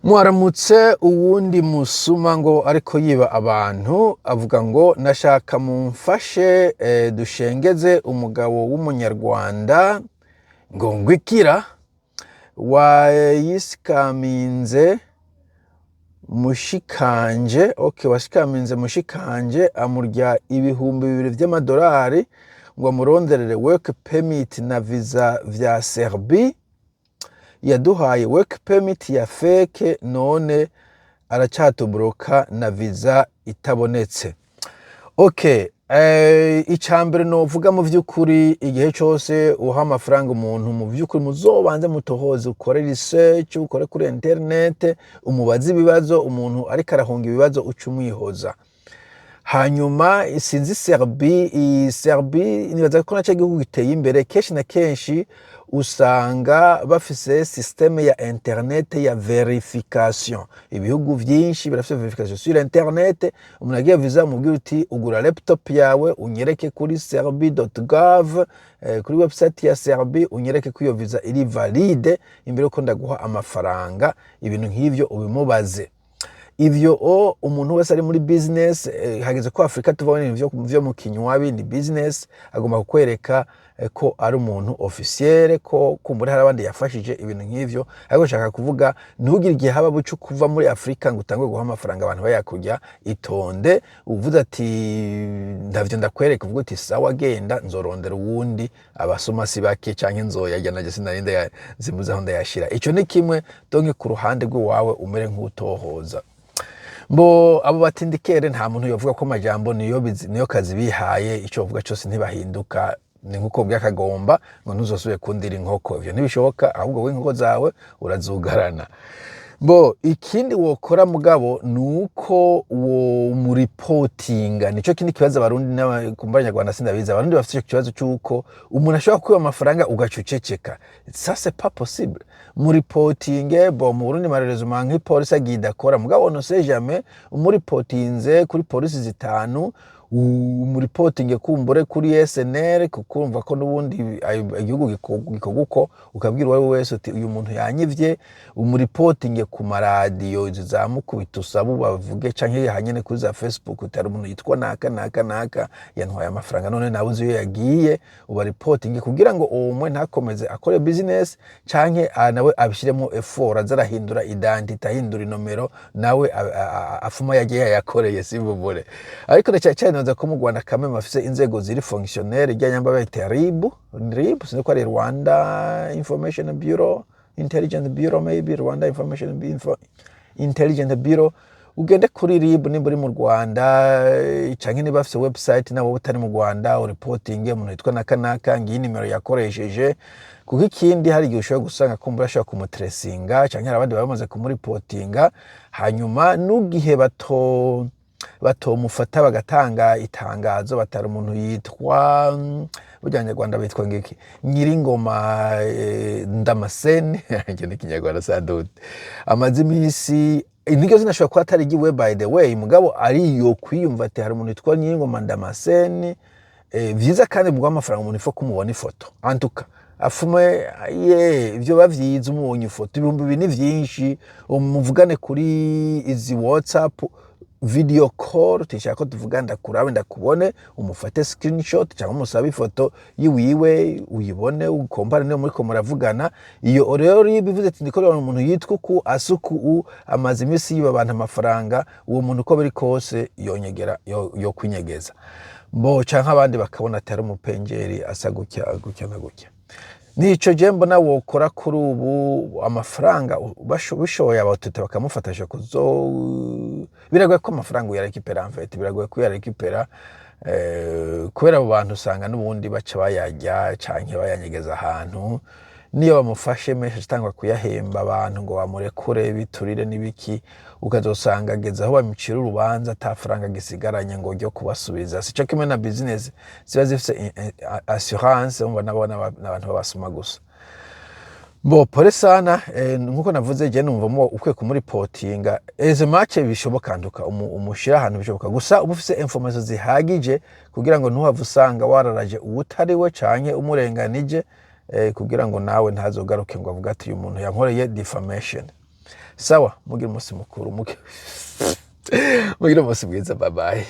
Mwaramutse uwundi musuma ngo ariko yiba abantu avuga ngo nashaka mumfashe dushengeze umugabo w'umunyarwanda ngo ngwikira wayisikaminze mushikanje washikaminze mushikanje amurya ibihumbi 2 vy'amadolari ngo amuronderere work permit na visa vya Serbie. Yaduhaye work permit ya fake none aracatubroka na visa itabonetse. Icambere novuga mu vy'ukuri igihe cyose uha amafaranga umuntu mu vy'ukuri muzobanze mutohoze ukore research ukore kuri internet umubaza ibibazo umuntu ariko arahunga ibibazo ucumwihoza. Hanyuma sinzi Serbie nibaza ko naco gihugu giteye imbere kenshi na kenshi usanga bafise systeme ya internet ya verification. Ibihugu vyinshi birafise verification sur internet. Umuntu agiye visa mubwira uti ugura laptop yawe unyereke kuri serbie.gov kuri website ya Serbie unyereke ko iyo visa iri valide imbere ko ndaguha amafaranga. Ibintu nk'ivyo ubimubaze. Ivyo umuntu wese ari muri business hageze ko Afrika tuvabona ibintu vyo mu kinywabi ni business agomba kukwereka ko ari umuntu officiel ko kumbura hari abandi yafashije ibintu nk'ivyo. Ariko nshaka kuvuga ntugire igihe haba bucu kuva muri Afrika ngo utangwe guha amafaranga abantu bayakujya itonde uvuze ati ndavyo ndakwereka uvuga uti sawa genda nzorondera uwundi abasoma sibake canke nzoyajya naje sinarinde zimuza aho ndayashira. Ico ni kimwe donke ku ruhande rw'iwawe umere nk'utohoza. Mbo abo batindikere nta muntu yovuga ko majambo niyo kazi bihaye ico uvuga cyose ntibahinduka ni nkuko byakagomba ngo ntuzosubire kundira inkoko. Ivyo ntibishoboka ahubwo w'inkoko zawe urazugarana. Bo ikindi wokora mugabo nuko wo muri reportinga nico kindi kibazo abarundi n'abanyarwanda sindabiza. Abarundi bafite ico kibazo cyuko umuntu ashobora kwiba amafaranga ugacuceceka. Ça c'est pas possible. Muri reporting bo mu Burundi malheureusement nk'ipolisi agidakora mugabo no sait jamais muri reportinze kuri polisi zitanu muri reporting kumbure kuri SNL kukumva ko nubundi igihugu gikoguko ukabwira wawe wese uti uyu muntu yanyivye muri reporting ku maradiyo zizamukubita usabu bavuge canke hanyene kuri za Facebook utari umuntu yitwa naka yantwaye amafaranga none nabuze iyo yagiye uba reporting kugira ngo umwe ntakomeze akore business canke nawe abishiremo effort azarahindura identity ahindura inomero nawe afuma yagiye yakoreye sibubure. Ariko cyane naza ko mu Rwanda kamwe bafise inzego ziri fonctionnaire ijyanyamba bayita RIB siniko ari Rwanda Information Bureau Intelligence Bureau maybe Rwanda Information Intelligence Bureau ugende kuri RIB nimburi mu Rwanda canke ni bafise website nabo butari mu Rwanda reporting umuntu yitwa naka ngiyi nimero yakoresheje kuko ikindi hari igihe ushobora gusanga kumbura ashaka kumutresinga canke abandi bamaze kumuripotinga hanyuma nugihe batomufata bagatanga itangazo batari umuntu yitwa Abanyarwanda bitwa ngiki Nyiringoma Ndamaseni nje ni Kinyarwanda sadute amazimisi inigyo zinashobora kuba atari giwe by the way mugabo ari yo kwiyumva ati hari umuntu yitwa Nyiringoma Ndamaseni vyiza kandi bwa amafaranga umuntu ifo kumubona ifoto antuka afume ivyo bavyiza umubonye ifoto ibihumbi bini vyinshi umuvugane kuri izi WhatsApp video call tishaka ko tuvuga ndakurabe ndakubone umufate screenshot cyangwa umusabe ifoto yiwiwe uyibone ukompare no muri ko muravugana iyo rero bivuze ati ndikorera umuntu yitwa ku asuku amazi imisi yiba abantu amafaranga uwo muntu uko biri kose yonyegera yo kwinyegeza mbo canka abandi bakabona atari umupengeri asa gutya na gutya. Nico jembo na wokora kuri ubu amafaranga bishoboye abatute bakamufatasha kuzo biragoye ko amafaranga uyarekipera mfete biragoye ko yarekipera kubera abo bantu usanga nubundi baca bayajya canke bayanyegeza ahantu niyo bamufashe mesha cyangwa kuyahemba abantu ngo bamurekure biturire nibiki ukazosanga ageze aho bamicira urubanza atafaranga gisigaranye ngo ryo kubasubiza. Sico kimwe na business ziba zifise assurance umva nabona n'abantu babasuma gusa. Bo pole sana nkuko navuze je numva ukwe kumuripotinga as much bishoboka nduka umushira ahantu bishoboka gusa ubufise information zihagije kugira ngo ntuhava usanga wararaje ubutari we canke umurenganije kugira ngo nawe ntazogaruke ngo avuga ati uyu muntu yankoreye defamation. sawa, mugire umunsi mukuru, mugire umunsi mwiza, bye bye.